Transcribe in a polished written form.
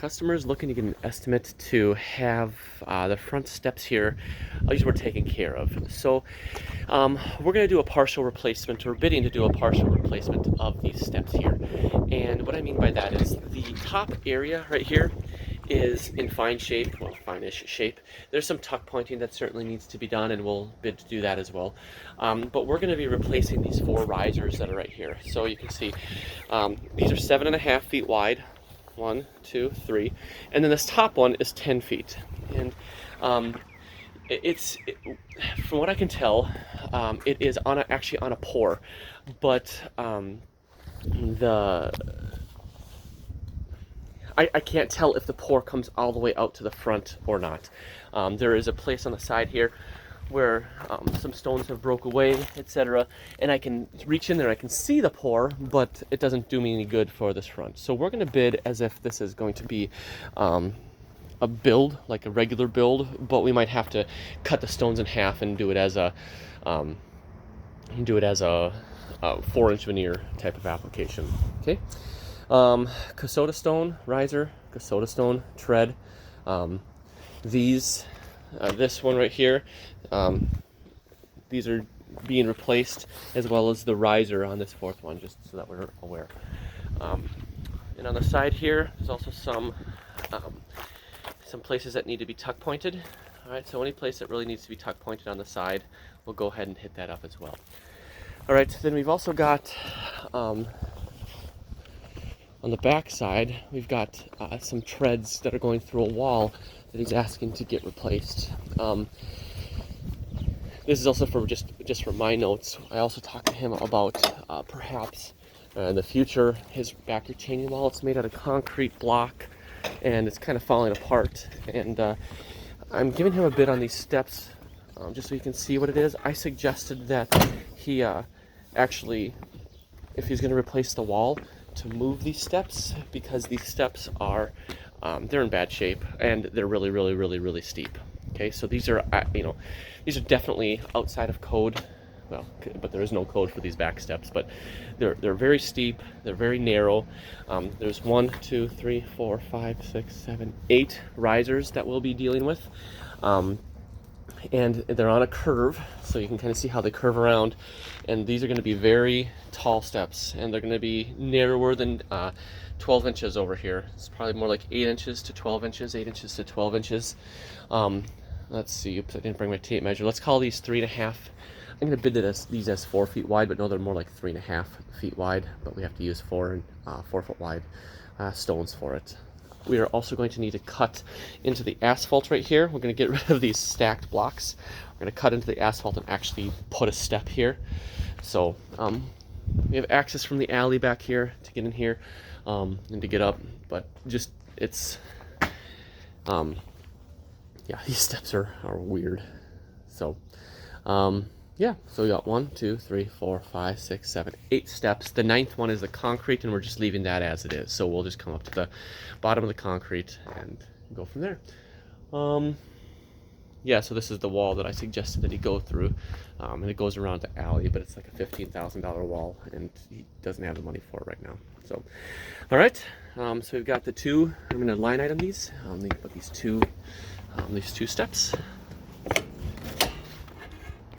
customer is looking to get an estimate to have the front steps here, I'll use the word taken care of. So we're going to do a partial replacement, or bidding to do a partial replacement of these steps here. And what I mean by that is the top area right here is in fine shape, well, fine-ish shape. There's some tuck pointing that certainly needs to be done, and we'll bid to do that as well. But we're going to be replacing these 4 risers that are right here. So you can see these are 7.5 feet wide. 1, 2, 3, and then this top one is 10 feet. And from what I can tell, it is actually on a pour, but I can't tell if the pour comes all the way out to the front or not. There is a place on the side here where some stones have broke away, etc. And I can reach in there, I can see the pour, but it doesn't do me any good for this front. So we're going to bid as if this is going to be a build, like a regular build, but we might have to cut the stones in half and do it as a 4-inch veneer type of application. Okay. Casota stone riser, Casota stone tread. This one right here, these are being replaced, as well as the riser on this 4th one, just so that we're aware. And on the side here, there's also some places that need to be tuck pointed. All right, so any place that really needs to be tuck pointed on the side, we'll go ahead and hit that up as well. All right, then we've also got on the back side, we've got some treads that are going through a wall that he's asking to get replaced. This is also for just for my notes. I also talked to him about perhaps in the future his back retaining wall. It's made out of concrete block, and it's kind of falling apart. And I'm giving him a bid on these steps just so you can see what it is. I suggested that he actually, if he's going to replace the wall, to move these steps, because these steps are they're in bad shape and they're really steep. Okay, so these are these are definitely outside of code. Well, but there is no code for these back steps, but they're very steep, they're very narrow. There's 1, 2, 3, 4, 5, 6, 7, 8 risers that we'll be dealing with. And they're on a curve, so you can kind of see how they curve around. And these are going to be very tall steps, and they're going to be narrower than 12 inches over here. It's probably more like 8 inches to 12 inches, 8 inches to 12 inches. Let's see, oops, I didn't bring my tape measure. Let's call these 3.5. I'm going to bid these as 4 feet wide, but no, they're more like 3.5 feet wide, but we have to use 4 foot wide stones for it. We are also going to need to cut into the asphalt right here. We're going to get rid of these stacked blocks. We're going to cut into the asphalt and actually put a step here. So we have access from the alley back here to get in here and to get up, but just yeah, these steps are weird. So yeah, so we got 1, 2, 3, 4, 5, 6, 7, 8 steps. The 9th one is the concrete, and we're just leaving that as it is. So we'll just come up to the bottom of the concrete and go from there. Yeah, so this is the wall that I suggested that he go through, and it goes around the alley, but it's like a $15,000 wall, and he doesn't have the money for it right now. So, all right, so we've got the 2. I'm going to line item these. But these two steps.